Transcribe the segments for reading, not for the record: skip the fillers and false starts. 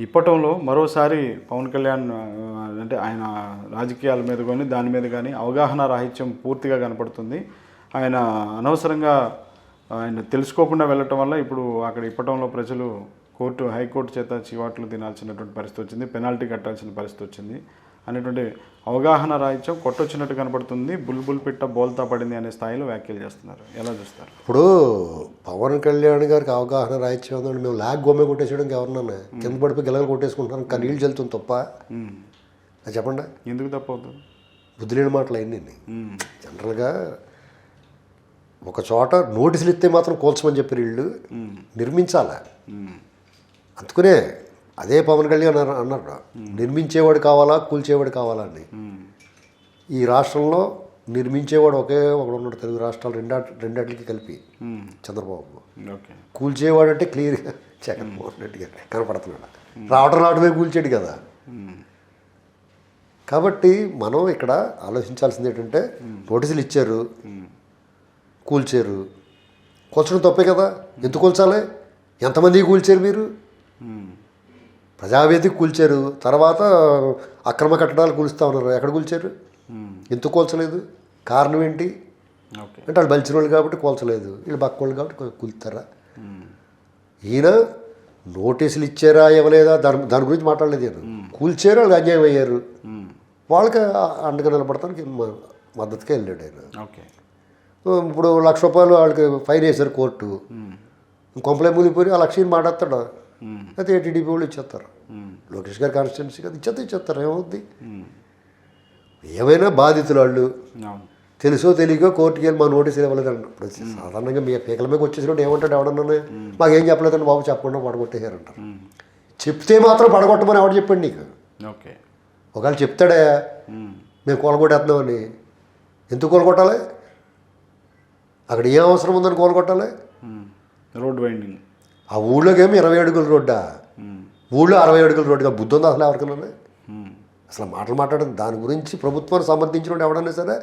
ఇప్పటంలో మరోసారి పవన్ కళ్యాణ్ అంటే ఆయన రాజకీయాల మీద కానీ దాని మీద కానీ అవగాహన రాహిత్యం పూర్తిగా కనపడుతుంది. ఆయన అనవసరంగా ఆయన తెలుసుకోకుండా వెళ్ళటం వల్ల ఇప్పుడు అక్కడ ఇప్పటంలో ప్రజలు హైకోర్టు చేత చివాట్లు తినాల్సినటువంటి పరిస్థితి వచ్చింది, పెనాల్టీ కట్టాల్సిన పరిస్థితి వచ్చింది అనేటువంటి అవగాహన రాహిత్యం కొట్టొచ్చినట్టు కనపడుతుంది. బుల్బుల్ పిట్ట బోల్తా పడింది అనే స్థాయిలో వ్యాఖ్యలు చేస్తున్నారు. ఎలా చూస్తారు? ఇప్పుడు పవన్ కళ్యాణ్ గారికి అవగాహన రాహిత్యం ఉందండి. మేము లాగ్ గొమ్మె కొట్టేసేయడానికి ఎవరన్నా కింద పడిపోయి గిలగలు కొట్టేసుకుంటున్నాను, కానీ నీళ్ళు చల్లుతుంది తప్ప అది చెప్పండి. ఎందుకు తప్ప అవుతుంది? బుద్ధి లేని మాటలు అయిందండి. జనరల్గా ఒక చోట నోటీసులు ఇస్తే మాత్రం కూల్చమని చెప్పి వీళ్ళు నిర్మించాలా. అందుకునే అదే పవన్ కళ్యాణ్ అన్నారు, నిర్మించేవాడు కావాలా కూల్చేవాడు కావాలా అని. ఈ రాష్ట్రంలో నిర్మించేవాడు ఒకడు ఉన్నాడు, తెలుగు రాష్ట్రాలు రెండాటికి కలిపి చంద్రబాబు. కూల్చేవాడు అంటే క్లియర్గా జగన్మోహన్ రెడ్డి గారు కనపడుతున్నాడు. రావడమే కూల్చాడు కదా. కాబట్టి మనం ఇక్కడ ఆలోచించాల్సింది ఏంటంటే, నోటీసులు ఇచ్చారు, కూల్చారు, కూల్చడం తప్పే కదా. ఎందుకు కూల్చాలి? ఎంతమంది కూల్చారు మీరు? ప్రజావేదిక కూల్చారు, తర్వాత అక్రమ కట్టడాలు కూలుస్తూ ఉన్నారు. ఎక్కడ కూల్చారు? ఎందుకు కూల్చలేదు? కారణం ఏంటి అంటే వాళ్ళు బలిచిన వాళ్ళు కాబట్టి కూల్చలేదు, వీళ్ళు బక్క వాళ్ళు కాబట్టి కూలుతారా? ఈయన నోటీసులు ఇచ్చారా ఇవ్వలేదా దాని గురించి మాట్లాడలేదు. నేను కూల్చారు, వాళ్ళకి అన్యాయం అయ్యారు, వాళ్ళకి అండగా నిలబడటానికి మద్దతుగా వెళ్ళాడు ఆయన. ఇప్పుడు ₹1,00,000 వాళ్ళకి ఫైన్ వేశారు కోర్టు, కొంపలే మూలిపోయి ఆ లక్ష్యం మాట్లాడతాడు. అయితే టీడీపీ వాళ్ళు ఇచ్చేస్తారు, లోకేష్ గారి కాన్స్టిట్యున్సీ కదా, ఇచ్చేస్తారు. ఏమవుద్ది? ఏమైనా బాధితులు వాళ్ళు తెలుసో తెలియకో కోర్టుకి వెళ్ళి మా నోటీసులు ఇవ్వలేదండి. ఇప్పుడు సాధారణంగా మీ పీకల మీద వచ్చేసినట్టు ఏమంటాడు ఎవడన్నా, మాకేం చెప్పలేదండి బాబు, చెప్పకుండా పడగొట్టేశారంటారు. చెప్తే మాత్రం పడగొట్టమని ఎవడు చెప్పండి నీకు? ఒకవేళ చెప్తాడే మేము కూలగొట్టేస్తున్నామని, ఎందుకు కూలగొట్టాలి? అక్కడ ఏం అవసరం ఉందని కూలగొట్టాలి? Road winding. ఆ ఊళ్ళోకి ఏమి 20 అడుగుల రోడ్డా? ఊళ్ళో 60 అడుగుల రోడ్డుగా బుద్ధి ఉందా అసలు ఎవరికన్నా? అసలు మాటలు మాట్లాడదు. దాని గురించి ప్రభుత్వాన్ని సమర్థించిన ఎవడన్నా సరే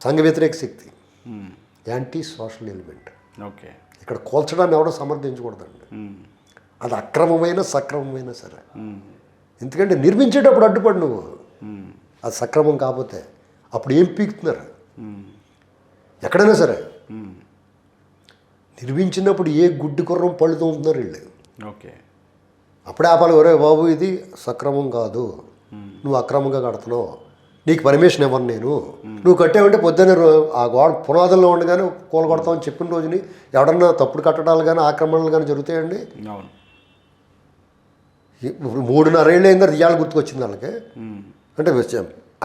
సంఘ వ్యతిరేక శక్తి, యాంటీ సోషల్ ఎలిమెంట్. ఇక్కడ కూల్చడాన్ని ఎవడో సమర్థించకూడదండి. అది అక్రమమైన సక్రమమైన సరే. ఎందుకంటే నిర్మించేటప్పుడు అడ్డుపడి నువ్వు అది సక్రమం కాకపోతే అప్పుడు ఏం పీకుతున్నారు? ఎక్కడైనా సరే నిర్మించినప్పుడు ఏ గుడ్డి కుర్రం పళ్ళుతూ ఉంటున్నారు వీళ్ళు. అప్పుడే ఆపాలి, ఒరే బాబు ఇది సక్రమం కాదు, నువ్వు అక్రమంగా కడుతున్నావు, నీకు పర్మిషన్ ఇవ్వను నేను, నువ్వు కట్టావంటే పొద్దున్న ఆ గోడ పునాదుల్లో ఉండగానే కూలగొడతామని చెప్పిన రోజుని ఎవడన్నా తప్పుడు కట్టడాలు కానీ ఆక్రమణలు కానీ జరుగుతాయండి. 3.5 ఏళ్ళు అయిందా ఇవాళ గుర్తుకొచ్చింది వాళ్ళకి. అంటే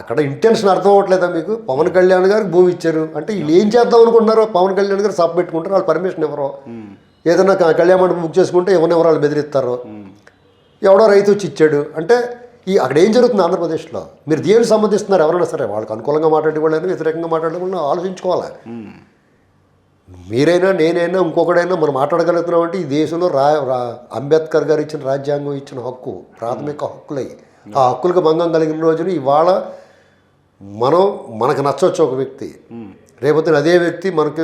అక్కడ ఇంటెన్షన్ అర్థం అవ్వట్లేదా మీకు? పవన్ కళ్యాణ్ గారికి భూమి ఇచ్చారు అంటే వీళ్ళు ఏం చేద్దాం అనుకుంటున్నారో, పవన్ కళ్యాణ్ గారు సబ్ పెట్టుకుంటారు, వాళ్ళు పర్మిషన్ ఇవ్వరు. ఏదైనా కళ్యాణ మండపం బుక్ చేసుకుంటే ఎవరెవరు వాళ్ళు బెదిరిస్తారు. ఎవడో రైతు వచ్చి ఇచ్చాడు అంటే అక్కడ ఏం జరుగుతుంది ఆంధ్రప్రదేశ్లో? మీరు దేనికి సంబంధిస్తున్నారు? ఎవరైనా సరే వాళ్ళకి అనుకూలంగా మాట్లాడే వాళ్ళైనా వ్యతిరేకంగా మాట్లాడే వాళ్ళని ఆలోచించుకోవాలి. మీరైనా నేనైనా ఇంకొకడైనా మనం మాట్లాడగలుగుతున్నాం అంటే ఈ దేశంలో అంబేద్కర్ గారు ఇచ్చిన రాజ్యాంగం ఇచ్చిన హక్కు, ప్రాథమిక హక్కులై ఆ హక్కులకు భంగం కలిగిన రోజున ఇవాళ మనకు నచ్చవచ్చు ఒక వ్యక్తి, రేపొద్దున అదే వ్యక్తి మనకి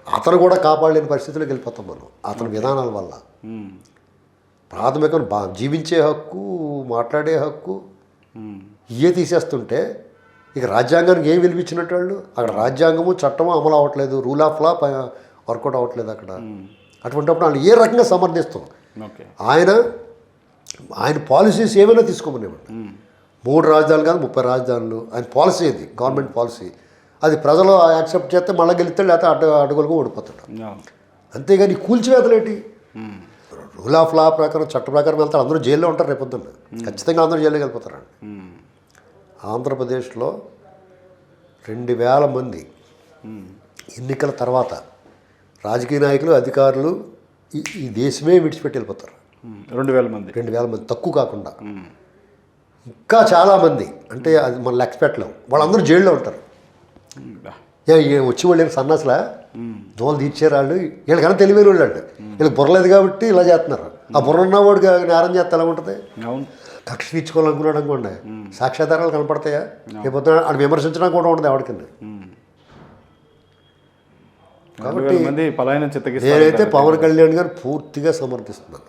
అతను కూడా కాపాడలేని పరిస్థితులకు వెళ్ళిపోతాం మనం అతని విధానాల వల్ల. ప్రాథమిక జీవించే హక్కు, మాట్లాడే హక్కు ఇవే తీసేస్తుంటే ఇక రాజ్యాంగానికి ఏం విలువించినట్టు వాళ్ళు? అక్కడ రాజ్యాంగము చట్టము అమలు అవ్వట్లేదు, రూల్ ఆఫ్ లా వర్కౌట్ అవ్వట్లేదు అక్కడ. అటువంటిప్పుడు వాళ్ళు ఏ రకంగా సమర్థిస్తాం? ఆయన పాలసీస్ ఏమైనా తీసుకోమనివ్వండి, 3 రాజధానులు కాదు 30 రాజధానులు, ఆయన పాలసీ అది, గవర్నమెంట్ పాలసీ. అది ప్రజలు యాక్సెప్ట్ చేస్తే మళ్ళీ గెలుస్తాడు, లేకపోతే అడుగులుగా ఓడిపోతాడు. అంతేగాని కూల్చివేతలేంటి? రూల్ ఆఫ్ లా ప్రకారం చట్ట ప్రకారం వెళ్తారు, అందరూ జైల్లో ఉంటారు, రేపొద్దున్న ఖచ్చితంగా అందరూ జైల్లోకి వెళ్ళిపోతారండి. ఆంధ్రప్రదేశ్లో 2000 మంది ఎన్నికల తర్వాత రాజకీయ నాయకులు, అధికారులు ఈ దేశమే విడిచిపెట్టి వెళ్ళిపోతారు. 2000 మంది తక్కువ కాకుండా ఇంకా చాలామంది, అంటే అది మన లెక్క పెట్టలేం. వాళ్ళందరూ జైల్లో ఉంటారు. వచ్చి వాళ్ళు ఏం సన్నాసులా దోలు తీర్చారు వాళ్ళు? వీళ్ళకన్నా తెలివైన వాళ్ళు అండి, వీళ్ళకి బుర్రలేదు కాబట్టి ఇలా చేస్తున్నారు. ఆ బుర్ర ఉన్నవాడికి నేరం చేస్తే ఎలా ఉంటుంది? కక్ష తీర్చుకోవాలనుకున్నాడు అనుకోండి, సాక్ష్యాధారాలు కనపడతాయా? లేకపోతే వాడు విమర్శించడం కూడా ఉండదు ఎవరికింది. 2,000 మంది పలాయనం చిత్తగిస్తారు. నేనైతే పవన్ కళ్యాణ్ గారు పూర్తిగా సమర్థిస్తున్నాను.